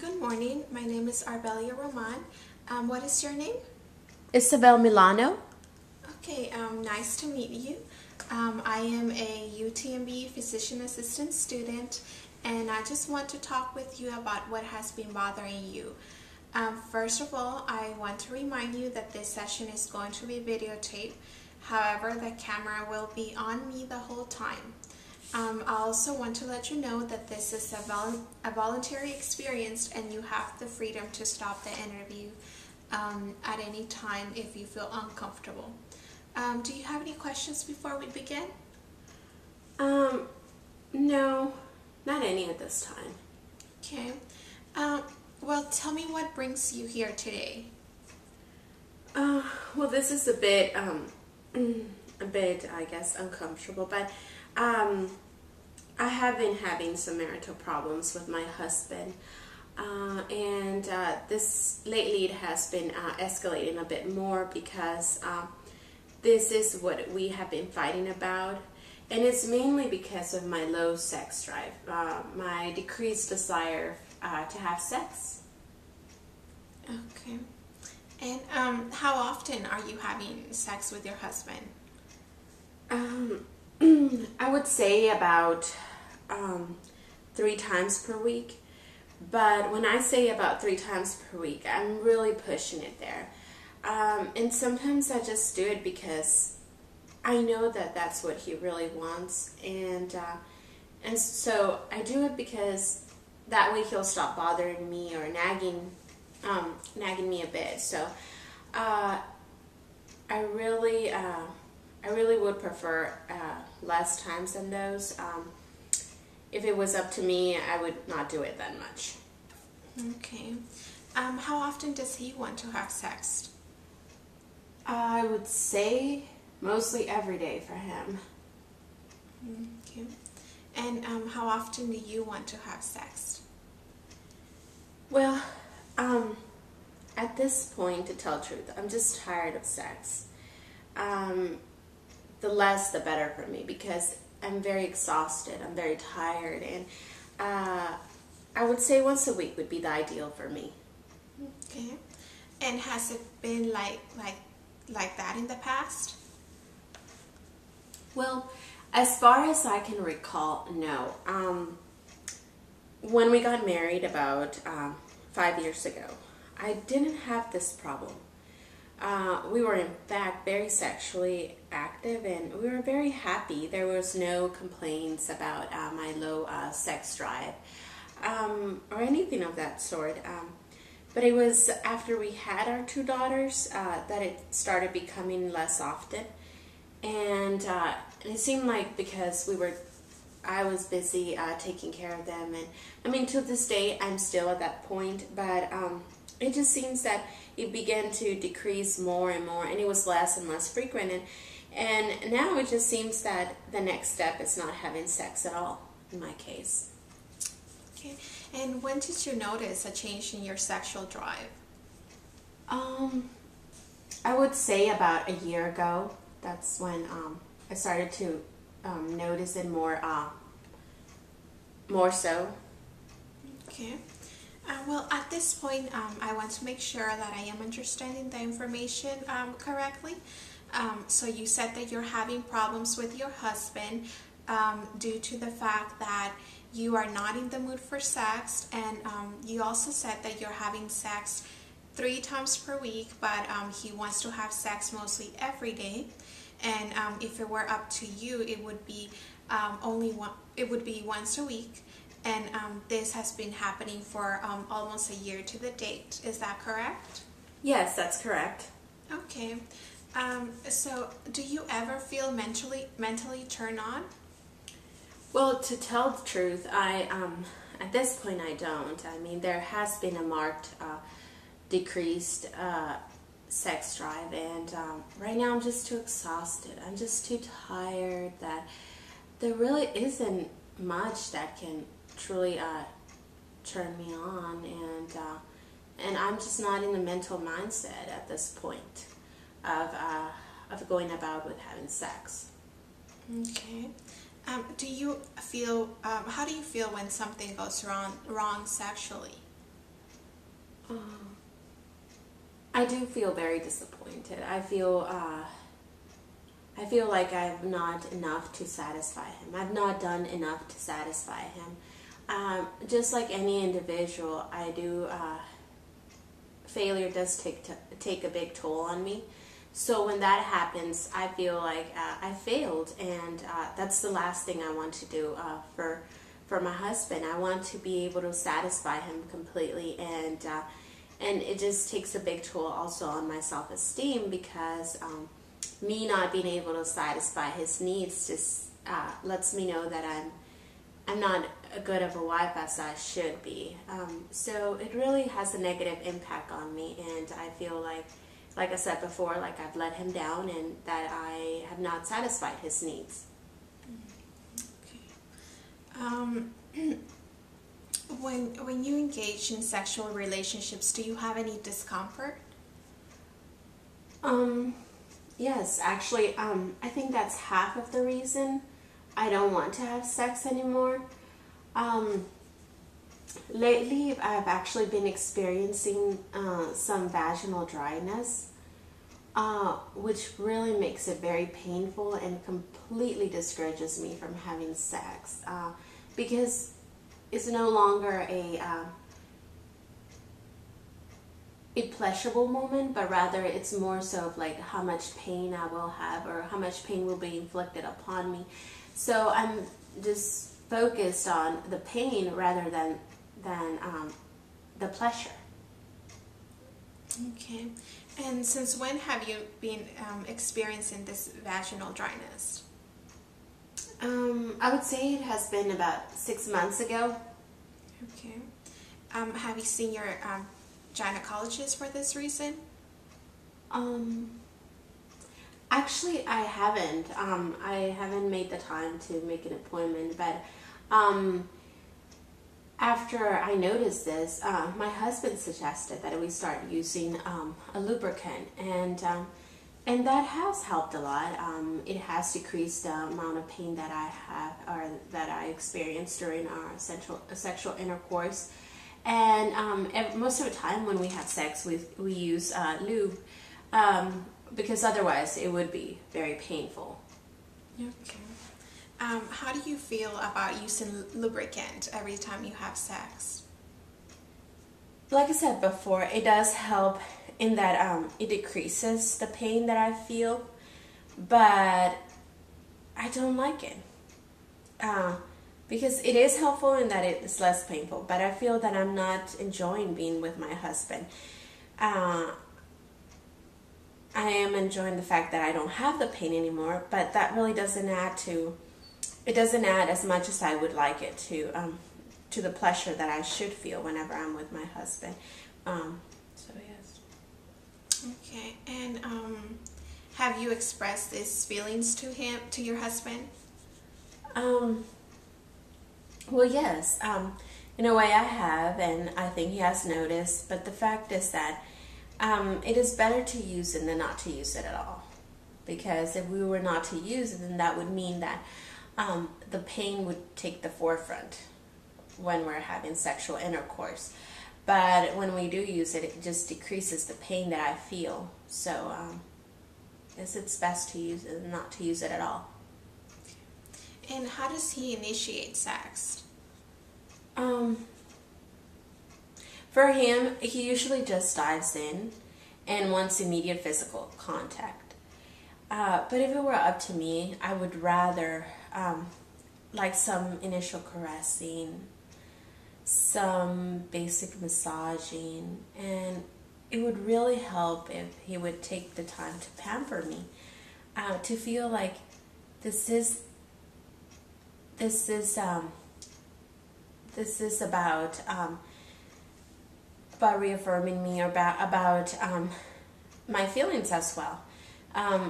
Good morning. My name is Arbelia Roman. What is your name? Isabel Milano. Okay, nice to meet you. I am a UTMB physician assistant student, and I just want to talk with you about what has been bothering you. First of all, I want to remind you that this session is going to be videotaped. However, the camera will be on me the whole time. I also want to let you know that this is a voluntary experience and you have the freedom to stop the interview at any time if you feel uncomfortable. Do you have any questions before we begin? No, not any at this time. Okay. Well, tell me what brings you here today. Well, this is a bit, I guess, uncomfortable, but I have been having some marital problems with my husband, and this lately it has been escalating a bit more because this is what we have been fighting about, and it's mainly because of my low sex drive, my decreased desire to have sex. Okay. And how often are you having sex with your husband? I would say about 3 times per week, but when I say about 3 times per week, I'm really pushing it there. And sometimes I just do it because I know that that's what he really wants, and so I do it because that way he'll stop bothering me or nagging me a bit. So I really would prefer less times than those. If it was up to me, I would not do it that much. Okay. How often does he want to have sex? I would say mostly every day for him. Okay. And how often do you want to have sex? Well, at this point, to tell the truth, I'm just tired of sex. The less, the better for me, because I'm very exhausted, I'm very tired, and I would say once a week would be the ideal for me. Okay. And has it been like that in the past? Well, as far as I can recall, no. When we got married about 5 years ago, I didn't have this problem. We were in fact very sexually active, and we were very happy. There was no complaints about my low sex drive or anything of that sort. But it was after we had our 2 daughters that it started becoming less often, and it seemed like because I was busy taking care of them, and I mean, to this day I'm still at that point, but it just seems that it began to decrease more and more, and it was less and less frequent, and now it just seems that the next step is not having sex at all, in my case. Okay. And when did you notice a change in your sexual drive? I would say about a year ago. That's when I started to notice it more so. Okay. Well, at this point, I want to make sure that I am understanding the information correctly. So you said that you're having problems with your husband due to the fact that you are not in the mood for sex, and you also said that you're having sex 3 times per week, but he wants to have sex mostly every day. And if it were up to you, it would be it would be once a week. And this has been happening for almost a year to the date. Is that correct? Yes, that's correct. Okay. So do you ever feel mentally turned on? Well, to tell the truth, at this point I don't. I mean, there has been a marked decreased sex drive, and right now I'm just too exhausted. I'm just too tired that there really isn't much that can truly turn me on, and I'm just not in the mental mindset at this point of going about with having sex. Okay. Do you feel? How do you feel when something goes wrong sexually? I do feel very disappointed. I feel like I've not enough to satisfy him. I've not done enough to satisfy him. Just like any individual, I do. Failure does take a big toll on me. So when that happens, I feel like I failed, and that's the last thing I want to do for my husband. I want to be able to satisfy him completely, and it just takes a big toll also on my self-esteem, because me not being able to satisfy his needs just lets me know that I'm not as good of a wife as I should be. So it really has a negative impact on me, and I feel like I said before, like I've let him down and that I have not satisfied his needs. Okay. When you engage in sexual relationships, do you have any discomfort? Yes, actually, I think that's half of the reason I don't want to have sex anymore. Lately, I've actually been experiencing some vaginal dryness, which really makes it very painful and completely discourages me from having sex, because it's no longer a pleasurable moment, but rather it's more so of like how much pain I will have, or how much pain will be inflicted upon me. So I'm just focused on the pain rather than the pleasure. Okay. And since when have you been experiencing this vaginal dryness? I would say it has been about 6 months ago. Okay. Have you seen your gynecologist for this reason? Actually, I haven't. I haven't made the time to make an appointment, but after I noticed this, my husband suggested that we start using a lubricant, and that has helped a lot. It has decreased the amount of pain that I have, or that I experience during our sexual intercourse. And most of the time when we have sex, we use lube, because otherwise it would be very painful. Okay. How do you feel about using lubricant every time you have sex? Like I said before, it does help in that it decreases the pain that I feel, but I don't like it. Because it is helpful in that it is less painful, but I feel that I'm not enjoying being with my husband. I am enjoying the fact that I don't have the pain anymore, but that really doesn't add as much as I would like it to the pleasure that I should feel whenever I'm with my husband. So yes. Okay. And have you expressed these feelings to your husband? Well, yes. In a way I have, and I think he has noticed, but the fact is that it is better to use it than not to use it at all. Because if we were not to use it, then that would mean that the pain would take the forefront when we're having sexual intercourse. But when we do use it, it just decreases the pain that I feel. So I guess it's best to use it than not to use it at all. And how does he initiate sex? For him, he usually just dives in and wants immediate physical contact. But if it were up to me, I would rather like some initial caressing, some basic massaging, and it would really help if he would take the time to pamper me, to feel like this is about reaffirming me, or about my feelings as well.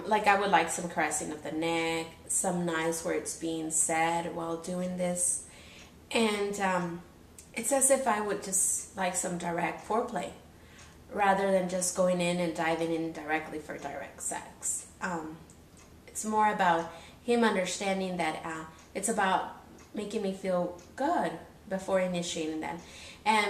Like I would like some caressing of the neck, some nice words being said while doing this, and it's as if I would just like some direct foreplay, rather than just going in and diving in directly for direct sex. It's more about him understanding that it's about making me feel good before initiating them. And